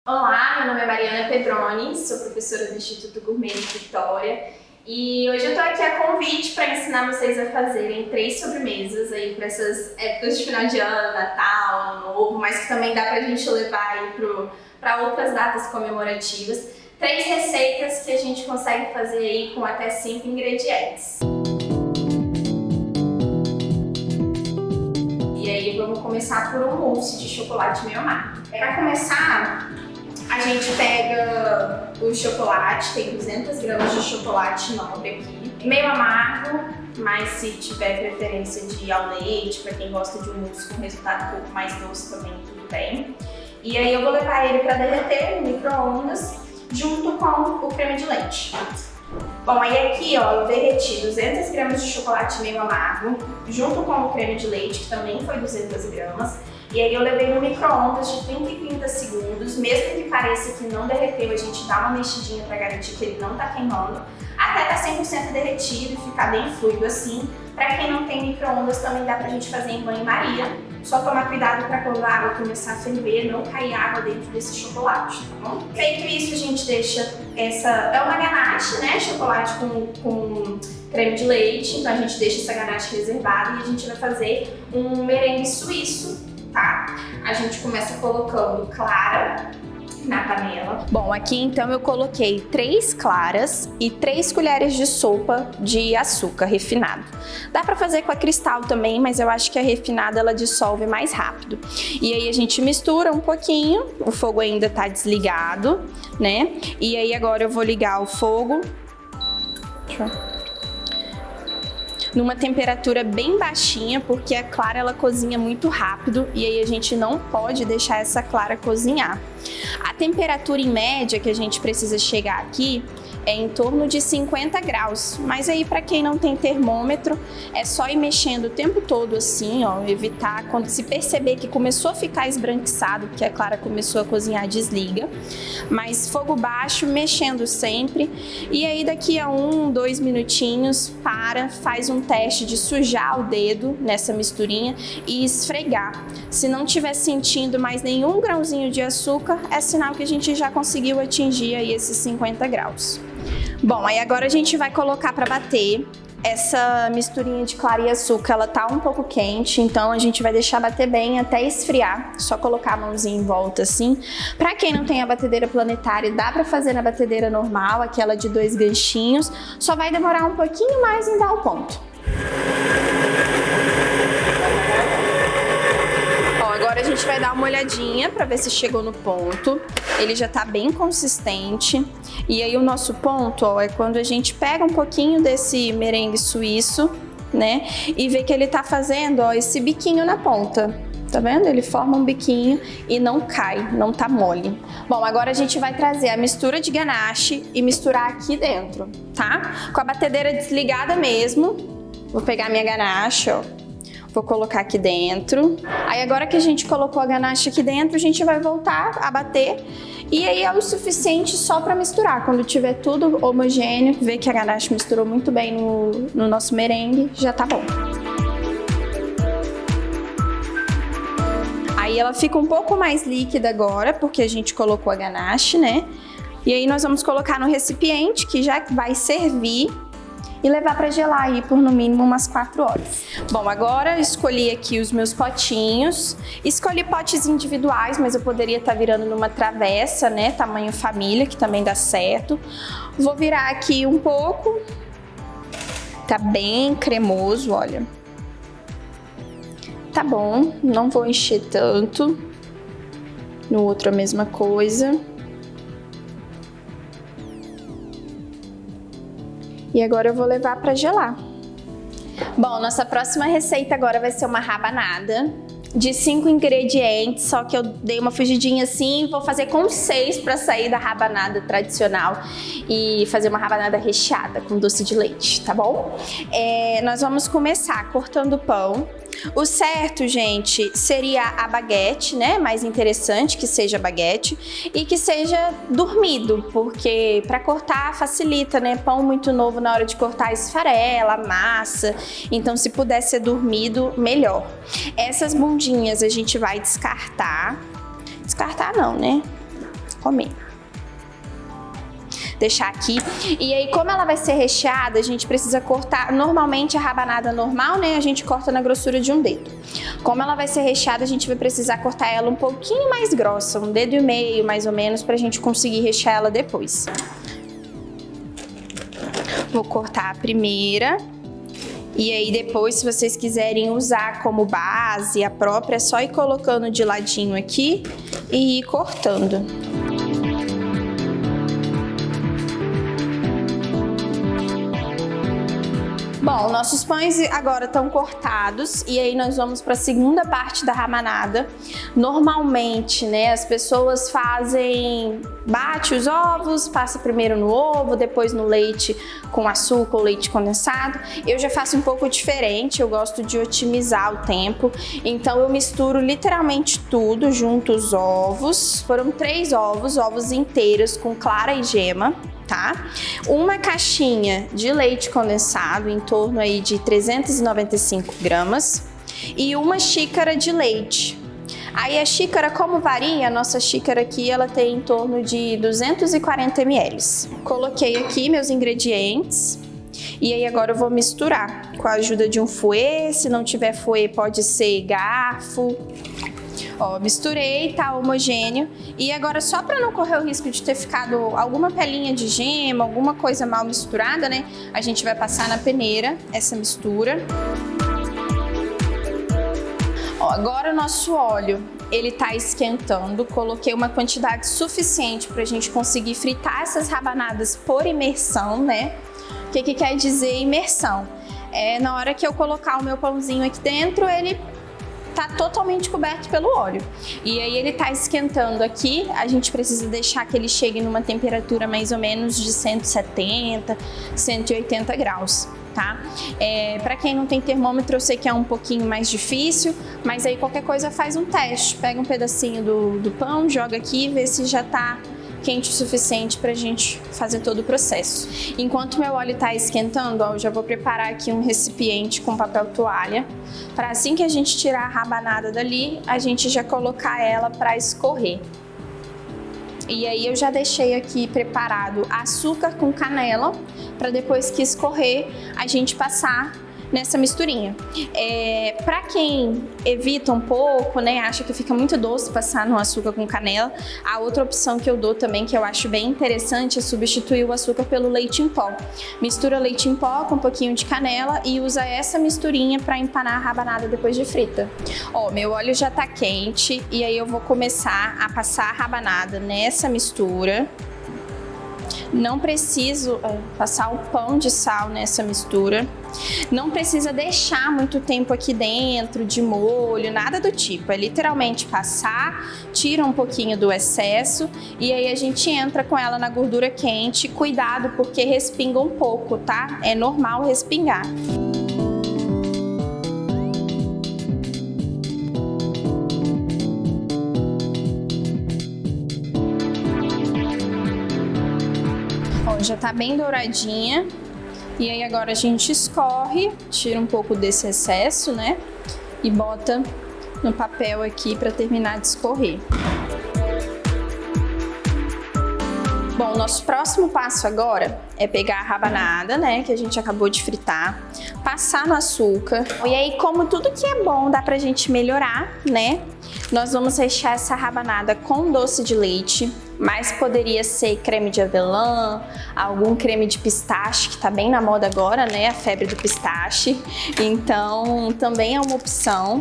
Olá, meu nome é Mariana Pedroni, sou professora do Instituto Gourmet de Vitória e hoje eu tô aqui a convite para ensinar vocês a fazerem 3 sobremesas aí para essas épocas de final de ano, Natal, Ano Novo, mas que também dá pra gente levar aí para outras datas comemorativas. 3 receitas que a gente consegue fazer aí com até 5 ingredientes. E aí vamos começar por um mousse de chocolate meio amargo. Para começar, a gente pega o chocolate, tem 200 gramas de chocolate nobre aqui, meio amargo, mas se tiver preferência de ao leite, para quem gosta de um mousse com resultado um pouco mais doce também, tudo bem. E aí eu vou levar ele para derreter no micro-ondas, junto com o creme de leite. Bom, aí aqui ó, eu derreti 200 gramas de chocolate meio amargo, junto com o creme de leite, que também foi 200 gramas. E aí eu levei no micro-ondas de 30 e 30 segundos, mesmo que pareça que não derreteu, a gente dá uma mexidinha para garantir que ele não tá queimando, até tá 100% derretido e ficar bem fluido assim. Para quem não tem micro-ondas também dá pra gente fazer em banho-maria, só tomar cuidado para quando a água começar a ferver, não cair água dentro desse chocolate, tá bom? Feito isso, a gente deixa é uma ganache, né, chocolate com creme de leite, então a gente deixa essa ganache reservada e a gente vai fazer um merengue suíço, tá? A gente começa colocando clara na panela. Bom, aqui então eu coloquei 3 claras e 3 colheres de sopa de açúcar refinado. Dá pra fazer com a cristal também, mas eu acho que a refinada ela dissolve mais rápido. E aí a gente mistura um pouquinho, o fogo ainda tá desligado, né? E aí agora eu vou ligar o fogo. Numa temperatura bem baixinha, porque a clara ela cozinha muito rápido e aí a gente não pode deixar essa clara cozinhar. A temperatura em média que a gente precisa chegar aqui é em torno de 50 graus, mas aí para quem não tem termômetro é só ir mexendo o tempo todo assim, ó, evitar quando se perceber que começou a ficar esbranquiçado, porque a clara começou a cozinhar, desliga, mas fogo baixo, mexendo sempre, e aí daqui a 1, 2 minutinhos faz um teste de sujar o dedo nessa misturinha e esfregar. Se não estiver sentindo mais nenhum grãozinho de açúcar, é sinal que a gente já conseguiu atingir aí esses 50 graus. Bom, aí agora a gente vai colocar para bater. Essa misturinha de clara e açúcar, ela tá um pouco quente, então a gente vai deixar bater bem até esfriar. Só colocar a mãozinha em volta assim. Para quem não tem a batedeira planetária, dá para fazer na batedeira normal, aquela de 2 ganchinhos. Só vai demorar um pouquinho mais em dar o ponto. Agora a gente vai dar uma olhadinha para ver se chegou no ponto. Ele já tá bem consistente. E aí o nosso ponto, ó, é quando a gente pega um pouquinho desse merengue suíço, né? E vê que ele tá fazendo, ó, esse biquinho na ponta. Tá vendo? Ele forma um biquinho e não cai, não tá mole. Bom, agora a gente vai trazer a mistura de ganache e misturar aqui dentro, tá? Com a batedeira desligada mesmo. Vou pegar minha ganache, ó. Vou colocar aqui dentro. Aí agora que a gente colocou a ganache aqui dentro, a gente vai voltar a bater. E aí é o suficiente só para misturar. Quando tiver tudo homogêneo, ver que a ganache misturou muito bem no nosso merengue, já tá bom. Aí ela fica um pouco mais líquida agora, porque a gente colocou a ganache, né? E aí nós vamos colocar no recipiente, que já vai servir, e levar para gelar aí por no mínimo umas 4 horas. Bom, agora eu escolhi aqui os meus potinhos. Escolhi potes individuais, mas eu poderia estar virando numa travessa, né? Tamanho família, que também dá certo. Vou virar aqui um pouco. Tá bem cremoso, olha. Tá bom, não vou encher tanto. No outro a mesma coisa. E agora eu vou levar para gelar. Bom, nossa próxima receita agora vai ser uma rabanada de 5 ingredientes, só que eu dei uma fugidinha assim, vou fazer com 6 para sair da rabanada tradicional e fazer uma rabanada recheada com doce de leite, tá bom? Nós vamos começar cortando o pão. O certo, gente, seria a baguete, né? Mais interessante que seja baguete e que seja dormido, porque para cortar facilita, né? Pão muito novo na hora de cortar esfarela, amassa. Então, se puder ser dormido, melhor. Essas bundinhas a gente vai descartar. Descartar não, né? comer. Deixar aqui. E aí, como ela vai ser recheada, a gente precisa cortar. Normalmente a rabanada normal, né, a gente corta na grossura de um dedo. Como ela vai ser recheada, a gente vai precisar cortar ela um pouquinho mais grossa, 1,5 dedo mais ou menos, pra gente conseguir rechear ela depois. Vou cortar a primeira. E aí depois, se vocês quiserem usar como base a própria, é só ir colocando de ladinho aqui e ir cortando. Bom, nossos pães agora estão cortados e aí nós vamos para a segunda parte da rabanada. Normalmente, né, as pessoas bate os ovos, passa primeiro no ovo, depois no leite com açúcar ou leite condensado. Eu já faço um pouco diferente, eu gosto de otimizar o tempo. Então eu misturo literalmente tudo, junto os ovos. Foram 3 ovos inteiros com clara e gema. Tá? Uma caixinha de leite condensado, em torno aí de 395 gramas, e uma xícara de leite. Aí a xícara, como varia, a nossa xícara aqui, ela tem em torno de 240 ml. Coloquei aqui meus ingredientes. E aí agora eu vou misturar com a ajuda de um fouet. Se não tiver fouet, pode ser garfo. Ó, misturei, tá homogêneo. E agora, só para não correr o risco de ter ficado alguma pelinha de gema, alguma coisa mal misturada, né? A gente vai passar na peneira essa mistura. Ó, agora o nosso óleo, ele tá esquentando. Coloquei uma quantidade suficiente pra gente conseguir fritar essas rabanadas por imersão, né? O que quer dizer imersão? É na hora que eu colocar o meu pãozinho aqui dentro, ele tá totalmente coberto pelo óleo. E aí ele tá esquentando aqui, a gente precisa deixar que ele chegue numa temperatura mais ou menos de 170, 180 graus, tá? Pra quem não tem termômetro, eu sei que é um pouquinho mais difícil, mas aí qualquer coisa faz um teste. Pega um pedacinho do pão, joga aqui e vê se já tá quente o suficiente pra gente fazer todo o processo. Enquanto meu óleo tá esquentando, ó, eu já vou preparar aqui um recipiente com papel toalha, para assim que a gente tirar a rabanada dali, a gente já colocar ela para escorrer. E aí eu já deixei aqui preparado açúcar com canela, para depois que escorrer, a gente passar nessa misturinha. Para quem evita um pouco, né, acha que fica muito doce passar no açúcar com canela, a outra opção que eu dou também, que eu acho bem interessante, é substituir o açúcar pelo leite em pó. Mistura leite em pó com um pouquinho de canela e usa essa misturinha para empanar a rabanada depois de frita. Ó, meu óleo já tá quente e aí eu vou começar a passar a rabanada nessa mistura. Não preciso passar o pão de sal nessa mistura. Não precisa deixar muito tempo aqui dentro de molho, nada do tipo. É literalmente passar, tira um pouquinho do excesso e aí a gente entra com ela na gordura quente. Cuidado porque respinga um pouco, tá? É normal respingar. Já tá bem douradinha. E aí agora a gente escorre, tira um pouco desse excesso, né? E bota no papel aqui para terminar de escorrer. Bom, nosso próximo passo agora é pegar a rabanada, né, que a gente acabou de fritar, passar no açúcar. E aí, como tudo que é bom dá pra gente melhorar, né? Nós vamos rechear essa rabanada com doce de leite, mas poderia ser creme de avelã, algum creme de pistache, que tá bem na moda agora, né? A febre do pistache. Então, também é uma opção.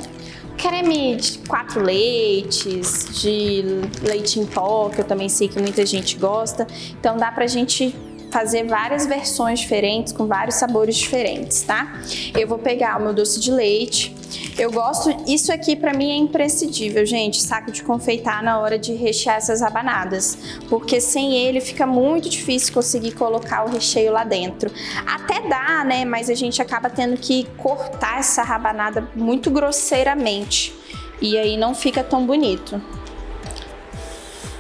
Creme de 4 leites, de leite em pó, que eu também sei que muita gente gosta. Então dá pra gente fazer várias versões diferentes, com vários sabores diferentes, tá? Eu vou pegar o meu doce de leite. Eu gosto, isso aqui pra mim é imprescindível, gente, saco de confeitar na hora de rechear essas rabanadas, porque sem ele fica muito difícil conseguir colocar o recheio lá dentro. Até dá, né, mas a gente acaba tendo que cortar essa rabanada muito grosseiramente e aí não fica tão bonito.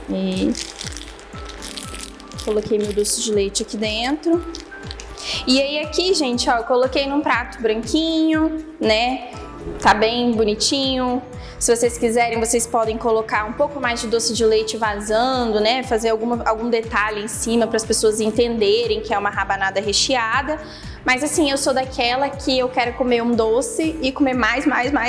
E coloquei meu doce de leite aqui dentro. E aí aqui, gente, ó, eu coloquei num prato branquinho, né? Tá bem bonitinho. Se vocês quiserem, vocês podem colocar um pouco mais de doce de leite vazando, né? Fazer algum detalhe em cima para as pessoas entenderem que é uma rabanada recheada. Mas assim, eu sou daquela que eu quero comer um doce e comer mais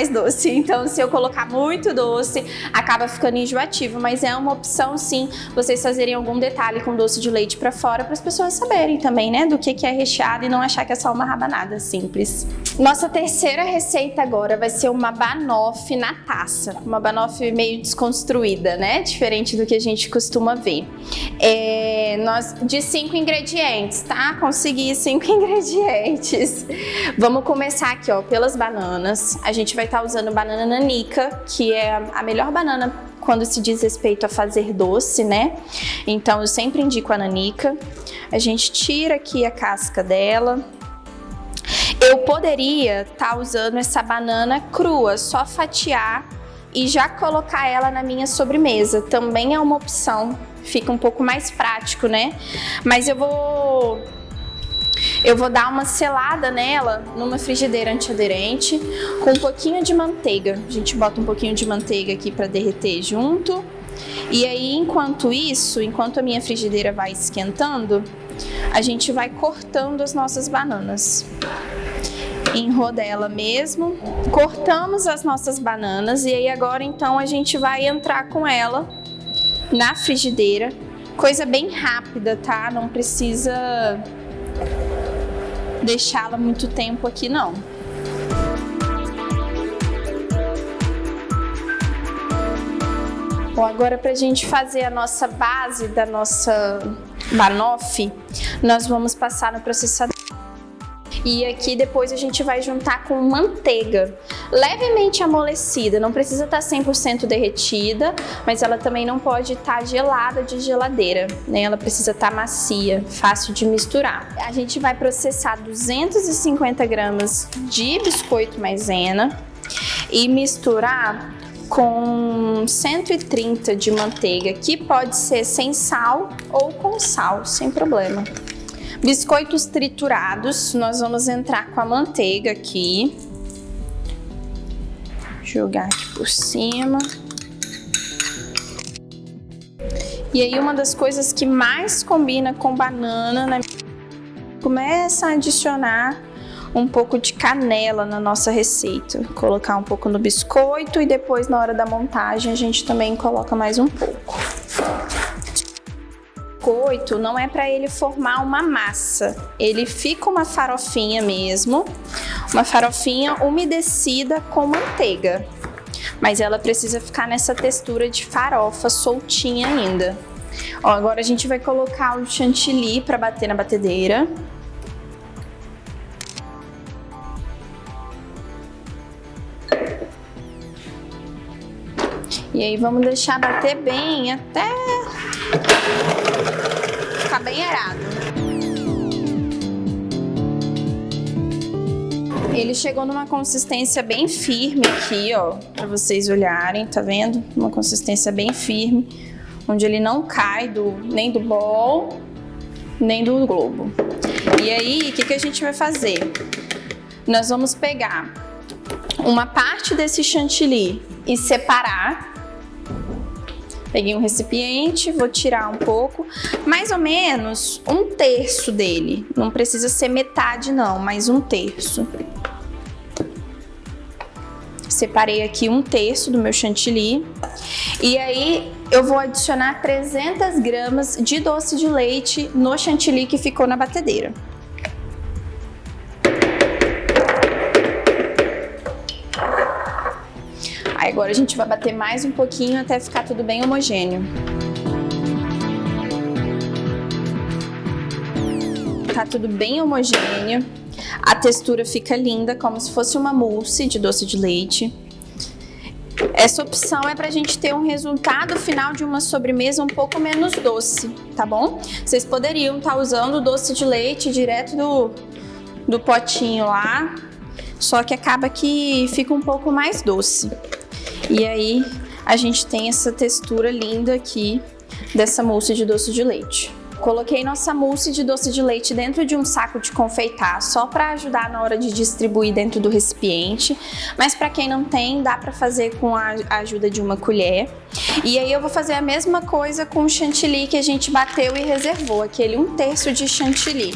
doce. Então, se eu colocar muito doce, acaba ficando enjoativo. Mas é uma opção, sim, vocês fazerem algum detalhe com doce de leite pra fora, para as pessoas saberem também, né, do que é recheado e não achar que é só uma rabanada simples. Nossa terceira receita agora vai ser uma banoffee na taça. Uma banoffee meio desconstruída, né? Diferente do que a gente costuma ver. De 5 ingredientes, tá? Consegui 5 ingredientes. Vamos começar aqui, ó, pelas bananas. A gente vai estar usando banana nanica, que é a melhor banana quando se diz respeito a fazer doce, né? Então eu sempre indico a nanica. A gente tira aqui a casca dela. Eu poderia estar usando essa banana crua, só fatiar e já colocar ela na minha sobremesa. Também é uma opção, fica um pouco mais prático, né? Mas eu vou dar uma selada nela numa frigideira antiaderente com um pouquinho de manteiga. A gente bota um pouquinho de manteiga aqui para derreter junto. E aí, enquanto a minha frigideira vai esquentando, a gente vai cortando as nossas bananas. Em rodela mesmo. Cortamos as nossas bananas e aí agora então a gente vai entrar com ela na frigideira. Coisa bem rápida, tá? Não precisa deixá-la muito tempo aqui não. Bom, agora pra gente fazer a nossa base da nossa banoffee, nós vamos passar no processador. E aqui depois a gente vai juntar com manteiga levemente amolecida, não precisa estar 100% derretida, mas ela também não pode estar gelada de geladeira, né? Ela precisa estar macia, fácil de misturar. A gente vai processar 250 gramas de biscoito maisena e misturar com 130 de manteiga, que pode ser sem sal ou com sal, sem problema. Biscoitos triturados, nós vamos entrar com a manteiga aqui. Jogar aqui por cima. E aí uma das coisas que mais combina com banana, né? Começa a adicionar um pouco de canela na nossa receita. Colocar um pouco no biscoito e depois na hora da montagem a gente também coloca mais um pouco. Biscoito não é para ele formar uma massa, ele fica uma farofinha mesmo, uma farofinha umedecida com manteiga, mas ela precisa ficar nessa textura de farofa soltinha ainda. Ó, agora a gente vai colocar o chantilly para bater na batedeira. E aí vamos deixar bater bem até ficar bem aerado. Ele chegou numa consistência bem firme aqui, ó, para vocês olharem, tá vendo? Uma consistência bem firme, onde ele não cai nem do bol, nem do globo. E aí, o que a gente vai fazer? Nós vamos pegar uma parte desse chantilly e separar. Peguei um recipiente, vou tirar um pouco, mais ou menos 1/3 dele. Não precisa ser metade não, mas 1/3. Separei aqui 1/3 do meu chantilly. E aí eu vou adicionar 300 gramas de doce de leite no chantilly que ficou na batedeira. Aí agora a gente vai bater mais um pouquinho até ficar tudo bem homogêneo. Tá tudo bem homogêneo. A textura fica linda, como se fosse uma mousse de doce de leite. Essa opção é pra gente ter um resultado final de uma sobremesa um pouco menos doce, tá bom? Vocês poderiam estar usando o doce de leite direto do potinho lá, só que acaba que fica um pouco mais doce. E aí a gente tem essa textura linda aqui dessa mousse de doce de leite. Coloquei nossa mousse de doce de leite dentro de um saco de confeitar, só para ajudar na hora de distribuir dentro do recipiente, mas para quem não tem, dá para fazer com a ajuda de uma colher. E aí eu vou fazer a mesma coisa com o chantilly que a gente bateu e reservou, aquele 1/3 de chantilly.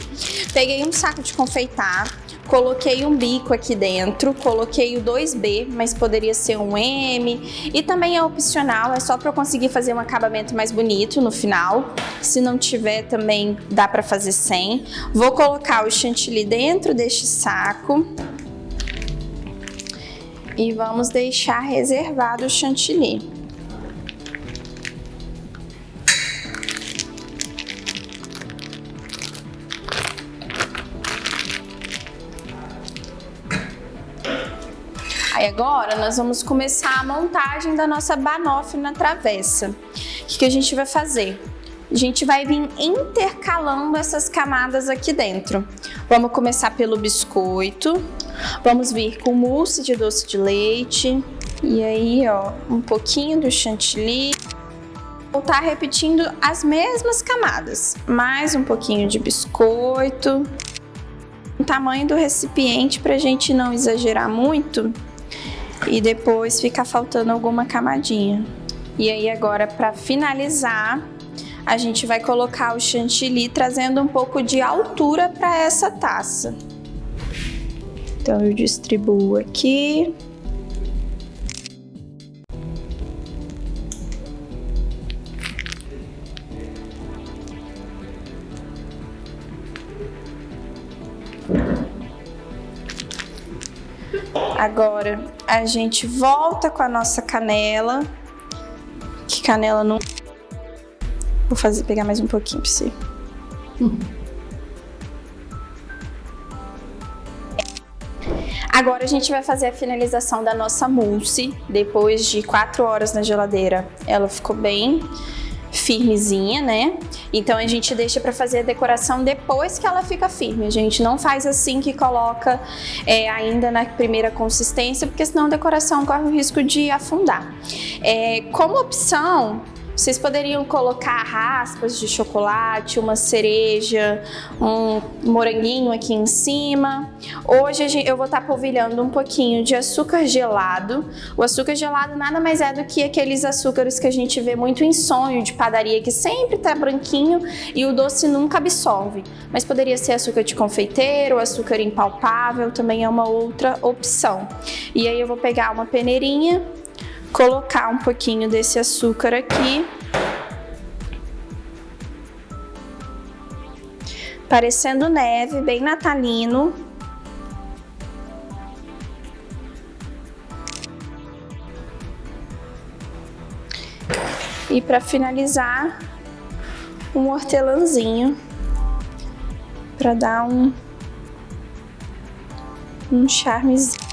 Peguei um saco de confeitar, coloquei um bico aqui dentro, coloquei o 2B, mas poderia ser um M, e também é opcional, é só para eu conseguir fazer um acabamento mais bonito no final. Se não tiver também dá para fazer sem. Vou colocar o chantilly dentro deste saco e vamos deixar reservado o chantilly. Aí agora nós vamos começar a montagem da nossa banoffee na travessa. O que a gente vai fazer? A gente vai vir intercalando essas camadas aqui dentro. Vamos começar pelo biscoito, vamos vir com mousse de doce de leite, e aí ó, um pouquinho do chantilly. Voltar repetindo as mesmas camadas, mais um pouquinho de biscoito. O tamanho do recipiente pra gente não exagerar muito e depois ficar faltando alguma camadinha. E aí agora, para finalizar, a gente vai colocar o chantilly trazendo um pouco de altura para essa taça. Então eu distribuo aqui. Agora a gente volta com a nossa canela, que canela não... Vou pegar mais um pouquinho para você. Agora a gente vai fazer a finalização da nossa mousse. Depois de 4 horas na geladeira, ela ficou bem firmezinha, né? Então a gente deixa para fazer a decoração depois que ela fica firme. A gente não faz assim que coloca ainda na primeira consistência, porque senão a decoração corre o risco de afundar. Como opção, vocês poderiam colocar raspas de chocolate, uma cereja, um moranguinho aqui em cima. Hoje eu vou estar polvilhando um pouquinho de açúcar gelado. O açúcar gelado nada mais é do que aqueles açúcares que a gente vê muito em sonho de padaria, que sempre tá branquinho e o doce nunca absorve. Mas poderia ser açúcar de confeiteiro, açúcar impalpável, também é uma outra opção. E aí eu vou pegar uma peneirinha, colocar um pouquinho desse açúcar aqui, parecendo neve, bem natalino. E para finalizar, um hortelãzinho para dar um charmezinho.